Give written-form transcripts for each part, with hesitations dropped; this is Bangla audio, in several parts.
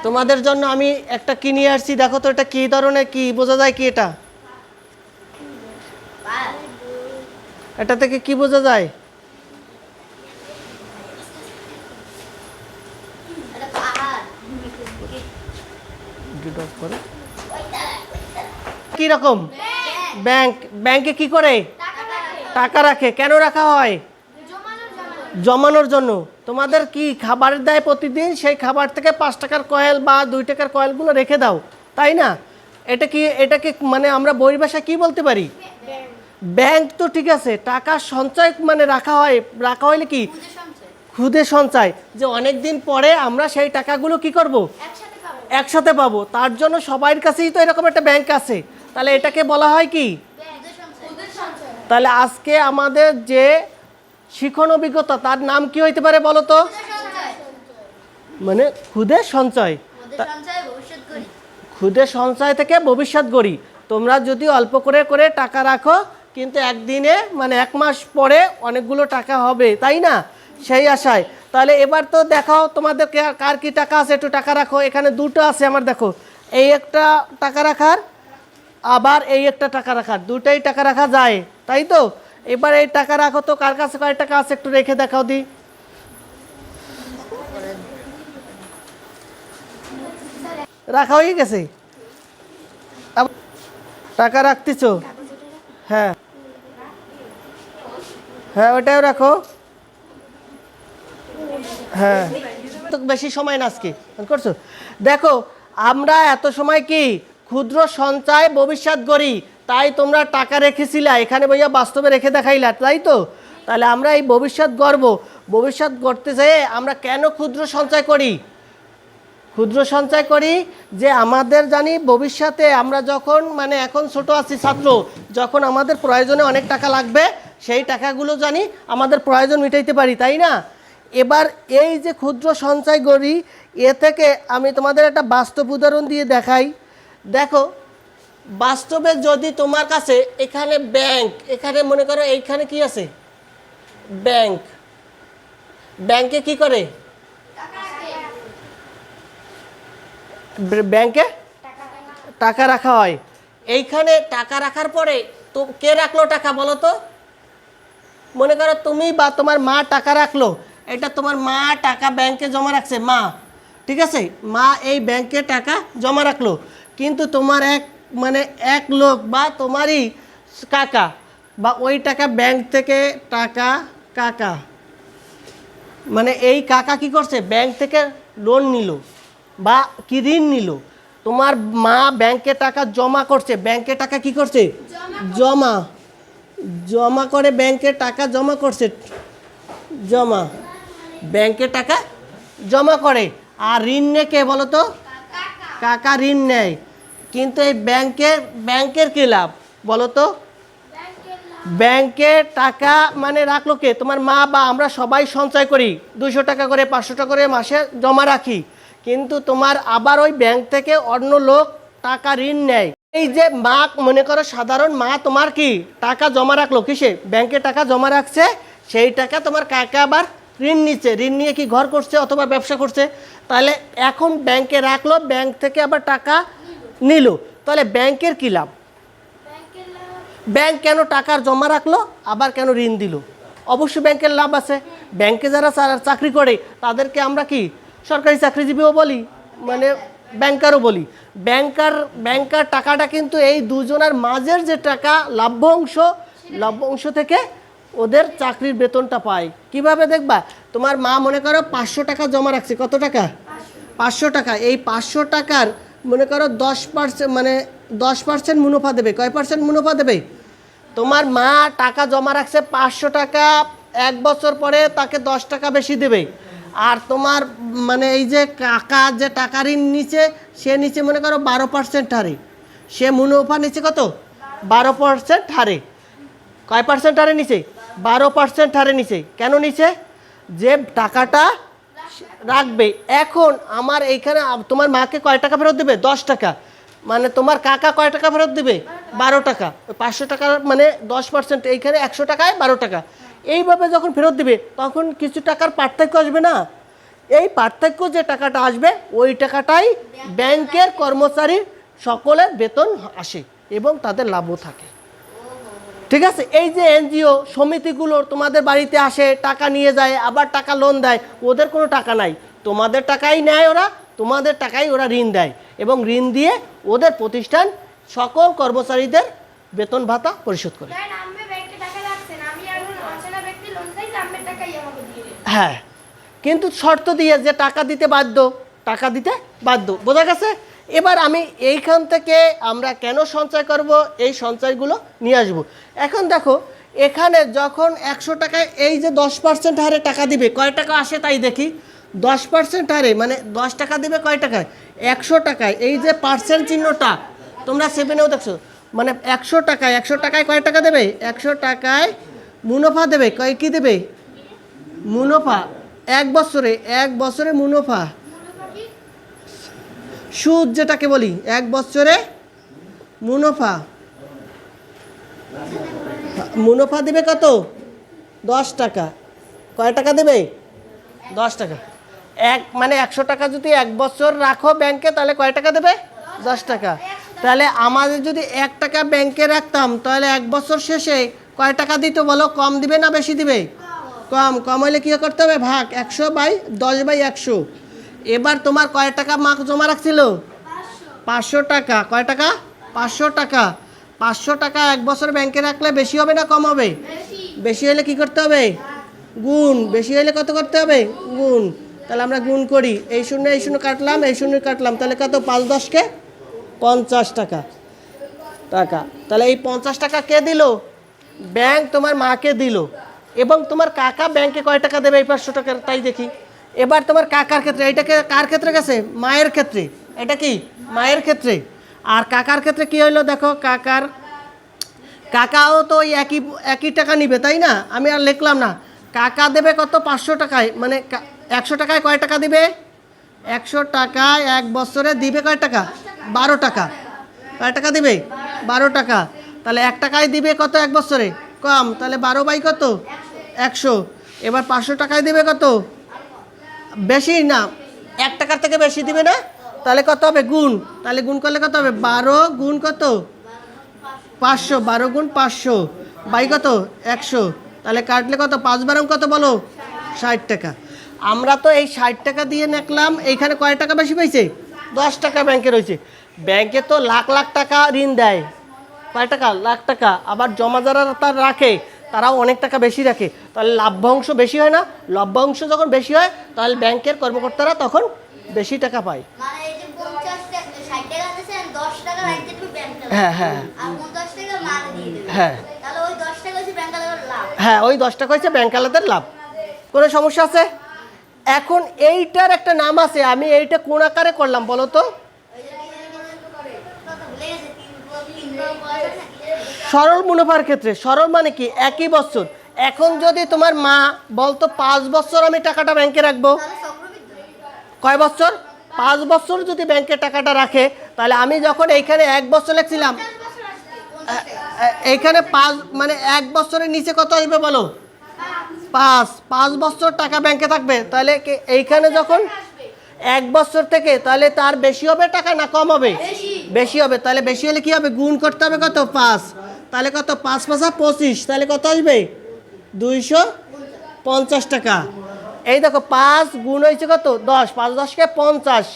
তোমাদের জন্য আমি একটা কি নিয়ে আসছি, দেখো তো এটা কি ধরনের, কি বোঝা যায় কি এটা? এটা থেকে কি বোঝা যায়? কি রকম? ব্যাংক। ব্যাংকে কি করে? টাকা রাখে। কেন রাখা হয়? জমানোর জন্য। তোমাদের কি খাবার দেয় প্রতিদিন, সেই খাবার থেকে 5 টাকার কয়েল বা 2 টাকার কয়েলগুলো রেখে দাও, তাই না? এটাকে মানে আমরা পরিভাষায় কি বলতে পারি? ব্যাংক। তো ঠিক আছে, টাকা সঞ্চয় মানে রাখা হয়। রাখা হইলে কি? সুদে সঞ্চয়, যে অনেক দিন পরে আমরা সেই টাকাগুলো কি করব? একসাথে পাবো। তার জন্য সবার কাছেই তো এরকম একটা ব্যাংক আছে। তাহলে এটাকে বলা হয় কি? তাহলে আজকে আমাদের যে শিখন অভিজ্ঞতা, তার নাম কি হইতে পারে বলো তো? মানে খুদে সঞ্চয়। খুদে সঞ্চয় থেকে ভবিষ্যৎ গড়ি। তোমরা যদি অল্প করে করে টাকা রাখো, কিন্তু একদিনে মানে 1 মাস পরে অনেকগুলো টাকা হবে, তাই না? সেই আশায়। তাহলে এবার তো দেখাও তোমাদের কার কি টাকা আছে, একটু টাকা রাখো। এখানে দুটো আছে আমার, দেখো। এই একটা টাকা রাখার, আবার এই একটা টাকা রাখার, দুটাই টাকা রাখা যায়, তাই তো? এবার এই টাকা রাখো তো, কার কাছে কয় টাকা আছে একটু রেখে দেখাও দি। রাখা হয়ে গেছে? টাকা রাখতেছ? হ্যাঁ হ্যাঁ, ওটাও রাখো। হ্যাঁ, তো বেশি সময় না আজকে করছো। দেখো, আমরা এত সময় কি ক্ষুদ্র সঞ্চয় ভবিষ্যৎ গড়ি, তাই তোমরা টাকা রেখেছিলা, এখানে ভাইয়া বাস্তবে রেখে দেখাইলা, তাই তো? তাহলে আমরা এই ভবিষ্যৎ গড়ব। ভবিষ্যৎ গড়তে চাই আমরা কেন ক্ষুদ্র সঞ্চয় করি? ক্ষুদ্র সঞ্চয় করি যে আমাদের জানি ভবিষ্যতে আমরা যখন মানে এখন ছোট আছি ছাত্র, যখন আমাদের প্রয়োজনে অনেক টাকা লাগবে, সেই টাকাগুলো জানি আমাদের প্রয়োজন মিটাইতে পারি, তাই না? এবার এই যে ক্ষুদ্র সঞ্চয় করি, এ থেকে আমি তোমাদের একটা বাস্তব উদাহরণ দিয়ে দেখাই। দেখো, বাস্তবে যদি তোমার কাছে এখানে ব্যাংক, এখানে মনে করো এইখানে কি আছে? ব্যাংক। ব্যাংকে কি করে? ব্যাংকে টাকা রাখা হয়। এইখানে টাকা রাখার পরে তো কে রাখলো টাকা বলো তো? মনে করো তুমি বা তোমার মা টাকা রাখলো। এটা তোমার মা টাকা ব্যাংকে জমা রাখছে, মা, ঠিক আছে? মা এই ব্যাংকে টাকা জমা রাখলো, কিন্তু তোমার এক লোক বা তোমারই কাকা বা ওই টাকা ব্যাংক থেকে টাকা কাকা, মানে এই কাকা কি করছে? ব্যাংক থেকে লোন নিল বা কি ঋণ নিল। তোমার মা ব্যাংকে টাকা জমা করছে। ব্যাংকে টাকা কি করছে? জমা। জমা করে ব্যাংকে টাকা জমা করছে। জমা। ব্যাংকে টাকা জমা করে। আর ঋণ নেয় কে বলো তো? কাকা ঋণ নেয়। কিন্তু এই ব্যাংকের কি লাভ বলো তো? ব্যাংকে টাকা মানে রাখলো কে? তোমার মা বা আমরা সবাই সঞ্চয় করি, 200 টাকা করে 500 টাকা করে মাসে জমা রাখি, কিন্তু তোমার আবার ওই ব্যাংক থেকে অন্য লোক টাকা ঋণ নেয়। এই যে মা, মনে করো সাধারণ মা তোমার কি টাকা জমা রাখলো, কিসে? ব্যাংকে টাকা জমা রাখছে। সেই টাকা তোমার কাকা আবার ঋণ নিচ্ছে, ঋণ নিয়ে কি ঘর করছে অথবা ব্যবসা করছে। তাহলে এখন ব্যাংকে রাখলো, ব্যাংক থেকে আবার টাকা নিল, তাহলে ব্যাংকের কি লাভ? ব্যাংক কেন টাকার জমা রাখলো, আবার কেন ঋণ দিল? অবশ্যই ব্যাংকের লাভ আছে। ব্যাংকে যারা চাকরি করে তাদেরকে আমরা কি সরকারি চাকরিজীবীও বলি, মানে ব্যাংকারও বলি। ব্যাংকার টাকাটা কিন্তু এই দুজনের মাঝের যে টাকা লভ্যাংশ থেকে ওদের চাকরির বেতনটা পায়। কিভাবে দেখবা? তোমার মা মনে করো 500 টাকা জমা রাখছে। কত টাকা? 500 টাকা। এই 500 টাকার মনে করো 10%, মানে 10% মুনাফা দেবে। কয় পার্সেন্ট মুনাফা দেবে? তোমার মা টাকা জমা রাখছে 500 টাকা, 1 বছর পরে তাকে 10 টাকা বেশি দেবে। আর তোমার মানে এই যে কাকা যে টাকা ঋণ নিচে, সে নিচে মনে করো 12% হারে। সে মুনাফা নিচে কত? 12% হারে। কয় পার্সেন্ট হারে নিচে? 12% হারে নিচে। কেন নিচে? যে টাকাটা রাখবে। এখন আমার এইখানে তোমার মাকে কয় টাকা ফেরত দেবে? 10 টাকা। মানে তোমার কাকা কয় টাকা ফেরত দেবে? 12 টাকা। 500 টাকার মানে 10%, এইখানে 100 টাকায় 12 টাকা। এইভাবে যখন ফেরত দিবে তখন কিছু টাকার পার্থক্য আসবে না? এই পার্থক্য যে টাকাটা আসবে ওই টাকাটাই ব্যাংকের কর্মচারী সকলের বেতন আসে এবং তাদের লাভও থাকে। ঠিক আছে, এই যে এনজিও সমিতিগুলো তোমাদের বাড়িতে আসে, টাকা নিয়ে যায়, আবার টাকা লোন দেয়, ওদের কোনো টাকা নাই, তোমাদের টাকাই নেয় ওরা, তোমাদের টাকাই ওরা ঋণ দেয় এবং ঋণ দিয়ে ওদের প্রতিষ্ঠান সকল কর্মচারীদের বেতন ভাতা পরিশোধ করে। হ্যাঁ, কিন্তু শর্ত দিয়ে যে টাকা দিতে বাধ্য, টাকা দিতে বাধ্য, বোঝা গেছে? এবার আমি এইখান থেকে আমরা কেন সঞ্চয় করব, এই সঞ্চয়গুলো নিয়ে আসব। এখন দেখো এখানে যখন 100 টাকায় এই যে 10% হারে টাকা দিবে, কয় টাকা আসে তাই দেখি। 10% হারে মানে 10 টাকা দিবে কয় টাকায়? 100 টাকায়। এই যে পার্সেন্ট চিহ্নটা তোমরা 7-এও দেখছো, মানে 100 টাকায়, 100 টাকায় কয় টাকা দেবে? 100 টাকায় মুনাফা দেবে। কয় কি দেবে? মুনাফা। এক বছরে মুনাফা, সুদ যেটাকে বলি, 1 বছরে মুনাফা দিবে কত? 10 টাকা। কয় টাকা দেবে? 10 টাকা। মানে 100 টাকা যদি 1 বছর রাখো ব্যাংকে তাহলে কয় টাকা দেবে? 10 টাকা। তাহলে আমাদের যদি 1 টাকা ব্যাংকে রাখতাম তাহলে 1 বছর শেষে কয় টাকা দিত বলো? কম দিবে না বেশি দিবে? কম হলে কী করতে হবে? ভাগ 100/10/100। এবার তোমার কয় টাকা মা জমা রাখছিল? 500 টাকা। কয় টাকা? 500 টাকা। 500 টাকা 1 বছর ব্যাংকে রাখলে বেশি হবে না কম হবে? বেশি হলে কি করতে হবে? গুণ। বেশি হলে কত করতে হবে? গুণ। তাহলে আমরা গুণ করি, এই শূন্য কাটলাম, এই শূন্য কাটলাম, তাহলে কত? 5×10 = 50 টাকা। তাহলে এই 50 টাকা কে দিল? ব্যাংক তোমার মাকে দিল। এবং তোমার কাকা ব্যাংকে কয় টাকা দেবে? এই 500 টাকার, তাই দেখি। এবার তোমার কাকার ক্ষেত্রে, এইটাকে কার ক্ষেত্রে গেছে? মায়ের ক্ষেত্রে। এটা কি? মায়ের ক্ষেত্রে। আর কাকার ক্ষেত্রে কি হইলো দেখো, কাকাও তো ওই একই টাকা নিবে, তাই না? আমি আর লিখলাম না। কাকা দেবে কত? 500 টাকায়, মানে 100 টাকায় কয় টাকা দিবে? 100 টাকায় 1 বছরে দিবে কয় টাকা? 12 টাকা। কয় টাকা দিবে? 12 টাকা। তাহলে 1 টাকায় দিবে কত 1 বছরে? কম, তাহলে 12 কত? 100। এবার 500 টাকায় দিবে কত? বেশি না, 1 টাকার থেকে বেশি দিবে না, তাহলে কত হবে? গুণ। তাহলে গুণ করলে কত হবে? 12 গুণ কত? 500। 12 গুণ 500 বাই কত? 100। তাহলে কাটলে কত? 5×12 কত বলো? 60 টাকা। আমরা তো এই 60 টাকা দিয়ে নিলাম, এইখানে কয় টাকা বেশি পাইছে? 10 টাকা ব্যাংকে রয়েছে। ব্যাংকে তো লাখ লাখ টাকা ঋণ দেয়, কয় টাকা? লাখ টাকা। আবার জমা যারা তার রাখে তারাও অনেক টাকা বেশি রাখে, তাহলে লভ্যাংশ বেশি হয় না? লভ্যাংশ যখন বেশি হয় তাহলে ব্যাংকের কর্মকর্তারা তখন বেশি টাকা পায়। হ্যাঁ হ্যাঁ হ্যাঁ হ্যাঁ, ওই 10 টাকা হচ্ছে ব্যাংকালাদের লাভ। কোনো সমস্যা আছে? এখন এইটার একটা নাম আছে, আমি এইটা কোন আকারে করলাম বলো তো? সরল মুনাফার ক্ষেত্রে। সরল মানে কি? একই বছর। এখন যদি তোমার মা বলতো 5 বছর আমি টাকাটা ব্যাংকে রাখবো, কয় বছর? 5 বছর যদি ব্যাংকে টাকাটা রাখে, তাহলে আমি যখন এইখানে 1 বছর লিখছিলাম, এইখানে 5 মানে 1 বছরের নিচে কত আসবে বলো? 5 বছর টাকা ব্যাংকে থাকবে, তাহলে এইখানে যখন 1 বছর থেকে, তাহলে তার বেশি হবে টাকা না কম হবে? বেশি হবে। তাহলে বেশি হলে কি হবে? গুণ করতে হবে কত? 5। তাহলে কত? 5×5 = 25। তাহলে কত আসবে? 250 টাকা। এই দেখো 5 গুণ হয়েছে কত? 10। 5×10 = 50।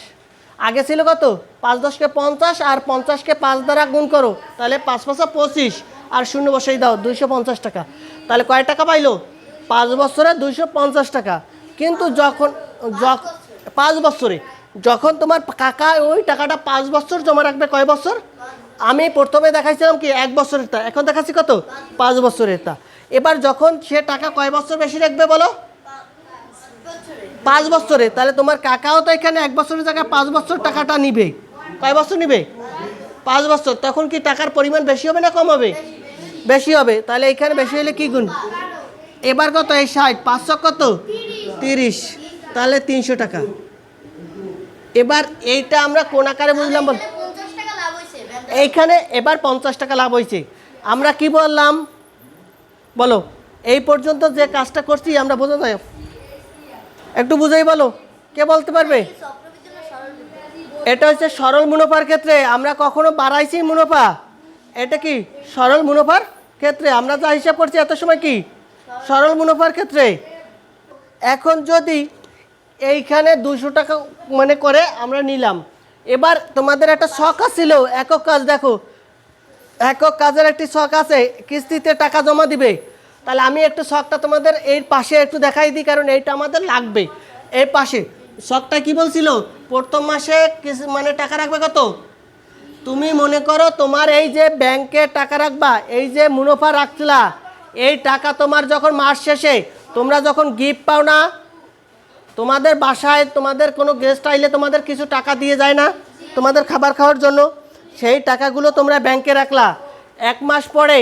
আগে ছিল কত? 5×10 = 50, আর 50-কে 5 দ্বারা গুণ করো, তাহলে 5×5 = 25, আর শূন্য বসাই দাও, 250 টাকা। তাহলে কয় টাকা পাইলো? 5 বছরে 250 টাকা। কিন্তু যখন 5 বছরে যখন তোমার কাকা ওই টাকাটা 5 বছর জমা রাখবে, কয় বছর? আমি প্রথমে দেখাইছিলাম কি 1 বছরেরটা, এখন দেখাচ্ছি কত? 5 বছরেরটা। এবার যখন সে টাকা কয় বছর বেশি রাখবে বলো? 5 বছরে। তাহলে তোমার কাকাও তো এখানে 1 বছরের জায়গায় 5 বছর টাকাটা নিবে। কয় বছর নিবে? 5 বছর। তখন কি টাকার পরিমাণ বেশি হবে না কম হবে? বেশি হবে। তাহলে এখানে বেশি হলে কি গুণ? এবার কত? এই 60, 500 কত? 30। তাহলে 300 টাকা। এবার এইটা আমরা কোন আকারে বুঝলাম বল? এইখানে এবার 50 টাকা লাভ হয়েছে। আমরা কি বললাম বলো? এই পর্যন্ত যে কাজটা করছি আমরা বোঝা যায়? একটু বুঝাই বলো। কে বলতে পারবে? এটা হচ্ছে সরল মুনাফার ক্ষেত্রে আমরা কখনো বাড়াইছি মুনাফা, এটা কি সরল মুনাফার ক্ষেত্রে আমরা যা হিসাব করছি এত সময় কি সরল মুনাফার ক্ষেত্রে। এখন যদি এইখানে 200 টাকা মানে করে আমরা নিলাম, এবার তোমাদের একটা শখ আছিল একক কাজ, দেখো একক কাজের একটি শখ আছে, কিস্তিতে টাকা জমা দিবে। তাহলে আমি একটু শখটা তোমাদের এই পাশে একটু দেখাই দিই, কারণ এইটা আমাদের লাগবে। এই পাশে শখটা কি বলছিল, প্রথম মাসে মানে টাকা রাখবে কত? তুমি মনে করো তোমার এই যে ব্যাংকে টাকা রাখবা, এই যে মুনাফা রাখছিলা, এই টাকা তোমার যখন মাস শেষে তোমরা যখন গিফট পাও না, তোমাদের বাসায় তোমাদের কোনো গেস্ট আইলে তোমাদের কিছু টাকা দিয়ে যায় না তোমাদের খাবার খাওয়ার জন্য, সেই টাকাগুলো তোমরা ব্যাংকে রাখলা। 1 মাস পরে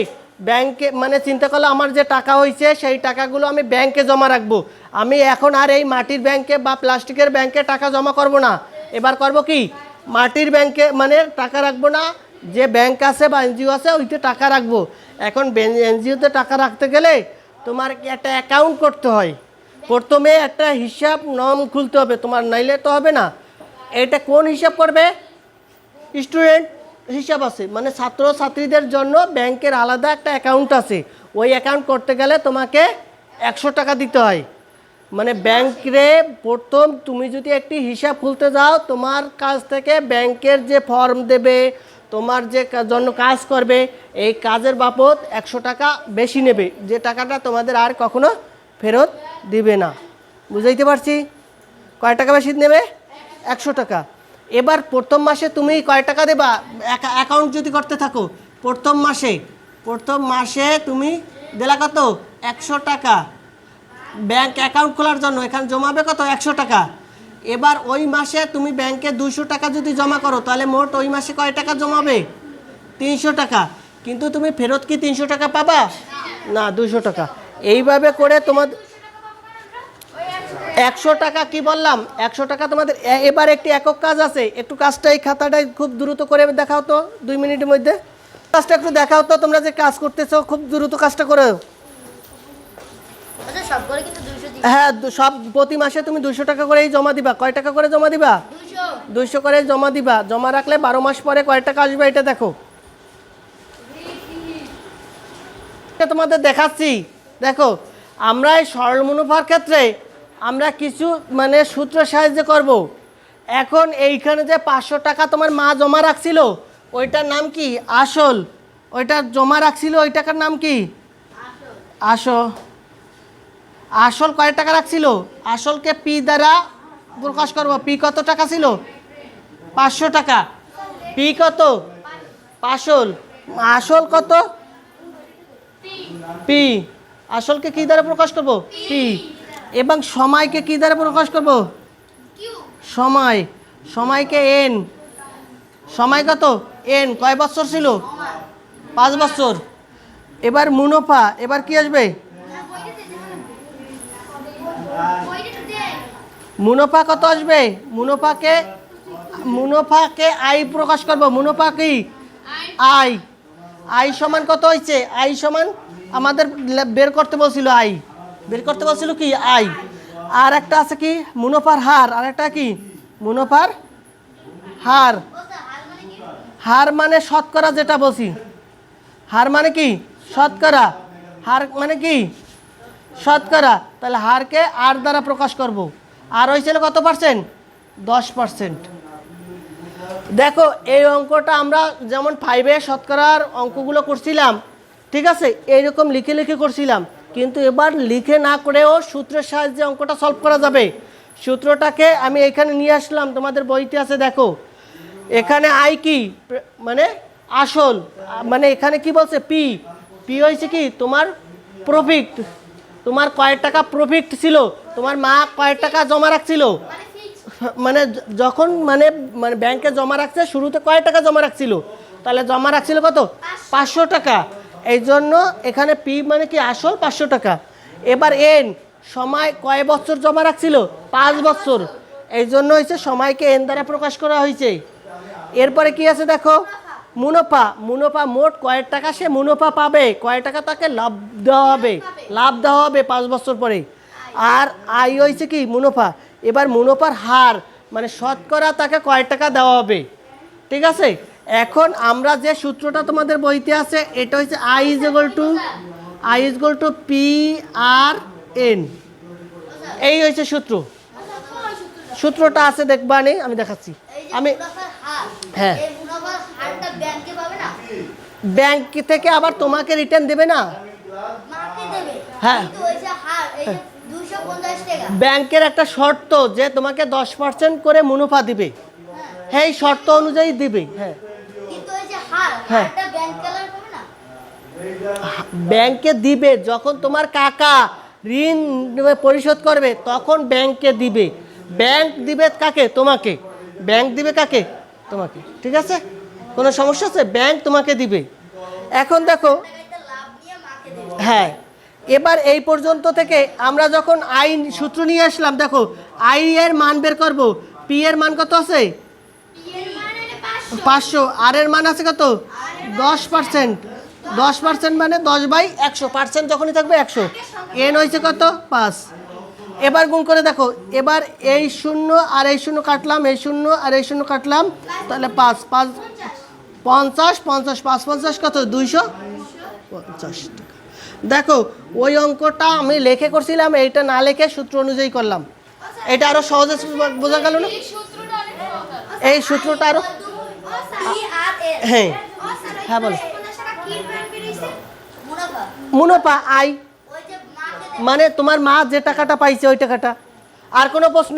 ব্যাংকে মানে চিন্তা করলো আমার যে টাকা হয়েছে সেই টাকাগুলো আমি ব্যাংকে জমা রাখবো। আমি এখন আর এই মাটির ব্যাংকে বা প্লাস্টিকের ব্যাংকে টাকা জমা করব না, এবার করব কি মাটির ব্যাংকে মানে টাকা রাখবো না, যে ব্যাংক আছে বা এনজিও আছে ওইতে টাকা রাখবো। এখন এনজিওতে টাকা রাখতে গেলে তোমার একটা অ্যাকাউন্ট করতে হয়, প্রথমে একটা হিসাব নাম খুলতে হবে তোমার, নাইলে তো হবে না। এটা কোন হিসাব করবে? স্টুডেন্ট হিসাব আছে, মানে ছাত্র ছাত্রীদের জন্য ব্যাংকের আলাদা একটা অ্যাকাউন্ট আছে, ওই অ্যাকাউন্ট করতে গেলে তোমাকে 100 টাকা দিতে হয়। মানে ব্যাংকে প্রথম তুমি যদি একটি হিসাব খুলতে যাও, তোমার কাছ থেকে ব্যাংকের যে ফর্ম দেবে, তোমার যে জন্য কাজ করবে, এই কাজের বাবদ 100 টাকা বেশি নেবে, যে টাকাটা তোমাদের আর কখনো ফেরত দিবে না। বুঝাইতে পারছি? কয় টাকা বেশি নেবে? 100 টাকা। এবার প্রথম মাসে তুমি কয় টাকা দেবা? অ্যাকাউন্ট যদি করতে থাকো, প্রথম মাসে তুমি দিলা কত? 100 টাকা ব্যাংক অ্যাকাউন্ট খোলার জন্য, এখানে জমাবে কত? 100 টাকা। এবার ওই মাসে তুমি ব্যাংকে 200 টাকা যদি জমা করো, তাহলে মোট ওই মাসে কয় টাকা জমাবে? 300 টাকা। কিন্তু তুমি ফেরত কি 300 টাকা পাবা? না, 200 টাকা। এইভাবে করে তোমার 100 টাকা কি বললাম, 100 টাকা তোমাদের। এবার একটি একক কাজ আছে, একটু কাজটা এই খাতাটাই খুব দ্রুত করে দেখাও তো, 2 মিনিটের মধ্যে কাজটা একটু দেখাও তো, তোমরা যে কাজ করতেছো খুব দ্রুত কাজটা করো। হ্যাঁ, সব প্রতি মাসে তুমি 200 টাকা করেই জমা দিবা। কয় টাকা করে জমা দিবা? 200 করে জমা দিবা। জমা রাখলে 12 মাস পরে কয় টাকা আসবে এটা দেখো, তোমাদের দেখাচ্ছি। দেখো, আমরা এই সরল মুনাফার ক্ষেত্রে আমরা কিছু মানে সূত্র সাহায্যে করব। এখন এইখানে যে 500 টাকা তোমার মা জমা রাখছিল, ওইটার নাম কি? আসল। ওইটা জমা রাখছিল, ওই টাকার নাম কি? আসল কয় টাকা রাখছিল? আসলকে পি দ্বারা প্রকাশ করব। পি কত টাকা ছিল? 500 টাকা। পি কত? আসল কত? পি। আসলকে কি দ্বারা প্রকাশ করব? পি। এবং সময়কে কি দ্বারা প্রকাশ করব? সময়কে এন। সময় কত? এন। কয় বছর ছিল? 5 বছর। এবার মুনাফা, এবার কি আসবে? মুনাফা কত আসবে? মুনাফাকে আই প্রকাশ করব। মুনাফা কি? আই সমান কত হয়েছে? আই সমান আমাদের বের করতে বলছিল, বের করতে বলছিল কি? আই। আর একটা আছে কি? মুনাফার হার। আর একটা কি? মুনাফার হার। হার মানে শতকরা, যেটা বলছি। হার মানে কি? শতকরা। হার মানে কি? শতকরা। তাহলে হারকে আর দ্বারা প্রকাশ করব। আর হয়েছিল কত পার্সেন্ট? 10%। দেখো, এই অঙ্কটা আমরা যেমন 5-এ শতকরার অঙ্কগুলো করছিলাম, ঠিক আছে, এইরকম লিখে লিখে করছিলাম, কিন্তু এবার লিখে না করেও সূত্রের সাহায্যে অঙ্কটা সলভ করা যাবে। সূত্রটাকে আমি এখানে নিয়ে আসলাম, তোমাদের বইতে আছে, দেখো এখানে আই কি মানে আসল, মানে এখানে কি বলছে? পি। পি হয়েছে কি? তোমার প্রফিট। তোমার কয় টাকা প্রফিট ছিল, তোমার মা কয় টাকা জমা রাখছিল, মানে যখন মানে মানে ব্যাংকে জমা রাখছে, শুরুতে কয় টাকা জমা রাখছিল? তাহলে জমা রাখছিল কত? 500 টাকা। এই জন্য এখানে পি মানে কি? আসল 500 টাকা। এবার এন, সময় কয় বছর জমা রাখছিল? 5 বছর। এই জন্য হয়েছে সময়কে এন দ্বারা প্রকাশ করা হয়েছে। এরপরে কি আছে দেখো, মুনাফা। মোট কয় টাকা সে মুনাফা পাবে, কয় টাকা তাকে লাভ দেওয়া হবে 5 বছর পরে। আর আই হয়েছে কি? মুনাফা। এবার মুনাফার হার মানে শতকরা তাকে কয় টাকা দেওয়া হবে, ঠিক আছে। এখন আমরা যে সূত্রটা তোমাদের বইতে আছে এটা হচ্ছে I is equal to PRN, এই হচ্ছে সূত্রটা আছে দেখবা নেই, আমি দেখাচ্ছি। আমি হ্যাঁ ব্যাংক থেকে আবার তোমাকে রিটার্ন দেবে না, হ্যাঁ ব্যাংকের একটা শর্ত যে তোমাকে 10% করে মুনাফা দিবে, হ্যাঁ এই শর্ত অনুযায়ী দিবে। হ্যাঁ হ্যাঁ ব্যাংকে দিবে যখন তোমার কাকা ঋণ পরিশোধ করবে তখন ব্যাংকে দিবে। ব্যাংক দিবে কাকে? তোমাকে। ব্যাংক দিবে কাকে? তোমাকে, ঠিক আছে। কোনো সমস্যা আছে? ব্যাংক তোমাকে দিবে। এখন দেখো হ্যাঁ এবার এই পর্যন্ত থেকে আমরা যখন আই সূত্র নিয়ে আসলাম, দেখো আই এর মান বের করবো। পি এর মান কত আছে? 500। আর এর মান আছে কত? 10%। 10% মানে 10/100%, যখনই থাকবে 100। এন হয়েছে কত? 5। এবার গুণ করে দেখো, এবার এই 0 আর এই 0 কাটলাম, এই 0 আর এই 0 কাটলাম, তাহলে 5 5 50 50 5 50 কত? 250 টাকা। দেখো ওই অঙ্কটা আমি লেখে করছিলাম, এইটা না লেখে সূত্র অনুযায়ী করলাম। এটা আরো সহজে বোঝা গেল না? এই সূত্রটা আরো হ্যাঁ হ্যাঁ বলো। মুনাফা আই মানে তোমার মা যে টাকাটা পাইছে ওই টাকাটা। আর কোনো প্রশ্ন?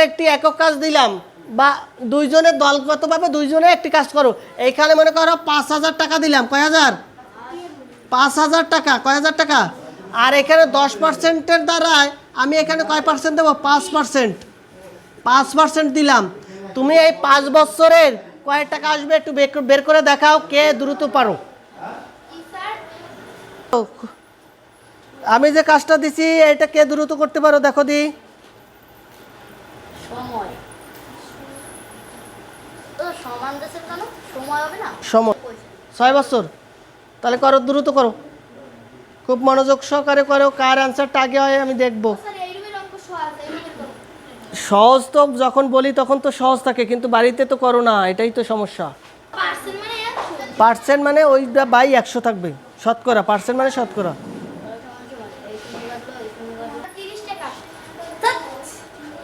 একটি একক কাজ দিলাম বা দুইজনের দলগতভাবে দুইজনে একটি কাজ করো। এইখানে মনে করো 5,000 টাকা দিলাম। কয় হাজার? 5,000 টাকা। কয় হাজার টাকা? আর এখানে 10%-এর দ্বারায় আমি এখানে কয় পার্সেন্ট দেবো? 5%। 5% দিলাম। তুমি এই 5 বছরের কয় টাকা আসবে একটু বের করে দেখাও, কে দ্রুত পারো। আমি যে কাজটা দিছি এটা কে দ্রুত করতে পারো দেখো দি। সময় 6 বছর। তাহলে করো, দ্রুত করো, খুব মনোযোগ সহকারে করো। কার অ্যান্সারটা আগে হয় আমি দেখবো। সহজ তো যখন বলি তখন তো সহজ থাকে, কিন্তু বাড়িতে তো করো না, এটাই তো সমস্যা। পার্সেন্ট মানে ওইটা বাই 100 থাকবে। শতকরা, পার্সেন্ট মানে শতকরা।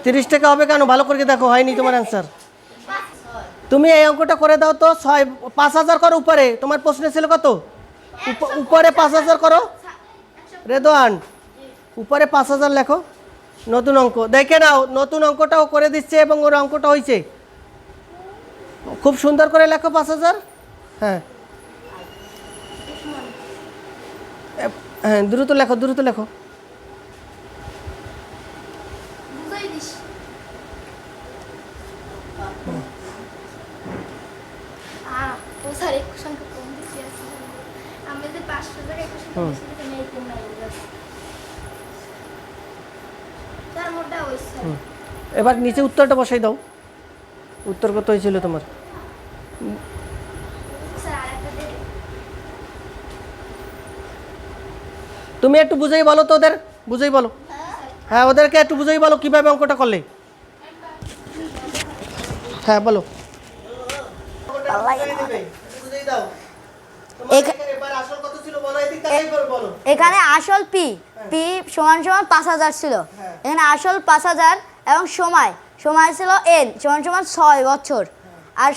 30 টাকা হবে কেন? ভালো করে দেখো, হয়নি তোমার অ্যান্সার। তুমি এই অঙ্কটা করে দাও তো। 5,000 করো উপরে। তোমার প্রশ্ন ছিল কত? উপরে 5,000 করো। রেদওয়ান উপরে 5,000 লেখো। নতুন অঙ্ক দেখে নাও, নতুন অঙ্কটাও করে দিচ্ছে এবং ওর অঙ্কটা হয়েছে। খুব সুন্দর করে লেখো 5,000। হ্যাঁ হ্যাঁ দ্রুত লেখো, দ্রুত লেখো। এবার নিচে উত্তরটা বসাই দাও। উত্তর কত হয়েছিল তোমার? তুমি একটু বুঝেই বলো তো ওদের, বুঝেই বলো। হ্যাঁ ওদেরকে একটু বুঝেই বলো কিভাবে অঙ্কটা করলে। হ্যাঁ বলো। এখানে আসল পি সমান সমান 5,000 ছিল। এখানে আসল 5,000 এবং সময় ছিল এন সমান সমান 6 বছর। আর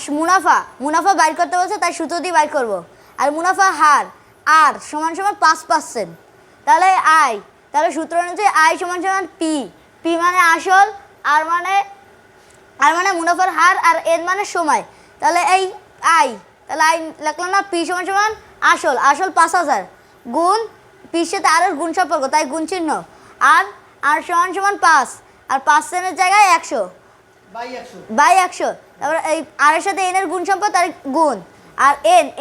মুনাফা বাইর করতে বলছে, তাই সূত্র দিয়ে বাইর করবো। আর মুনাফা হার আর সমান সমান 5%। তাহলে তাহলে সূত্র অনুযায়ী আই সমান সমান পি মানে আসল, আর মানে মুনাফার হার, আর এন মানে সময়। তাহলে এই তাহলে লিখলাম না, পি সমান সমান আসল 5,000 গুণ পির সাথে আর গুণ সম্পর্ক, তাই গুণ চিহ্ন। আর সমান সমান 5, আর 5% জায়গায় 100 বাই 100। তারপর এই আর এর সাথে এন এর গুণ সম্পর্ক, তাই গুণ। আর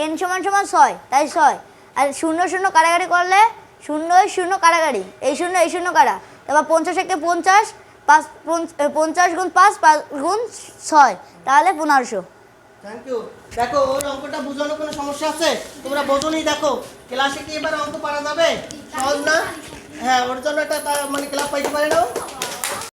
এন সমান সমান 6, তাই 6। আর 0 0 কাটাকাটি করলে 0 0 কাটাকাটি, এই 0 কাটা। তারপর 50 একে 50, 50 গুণ 5 গুণ 6, তাহলে 1500। Thank you. দেখো ওর অঙ্কটা বোঝানোর কোনো সমস্যা আছে? তোমরা বোঝোনি। দেখো ক্লাসে কি এবার অঙ্ক পারা যাবে? সহজ না? হ্যাঁ ওর জন্য একটা মানে ক্লাস পাইতে পারে না।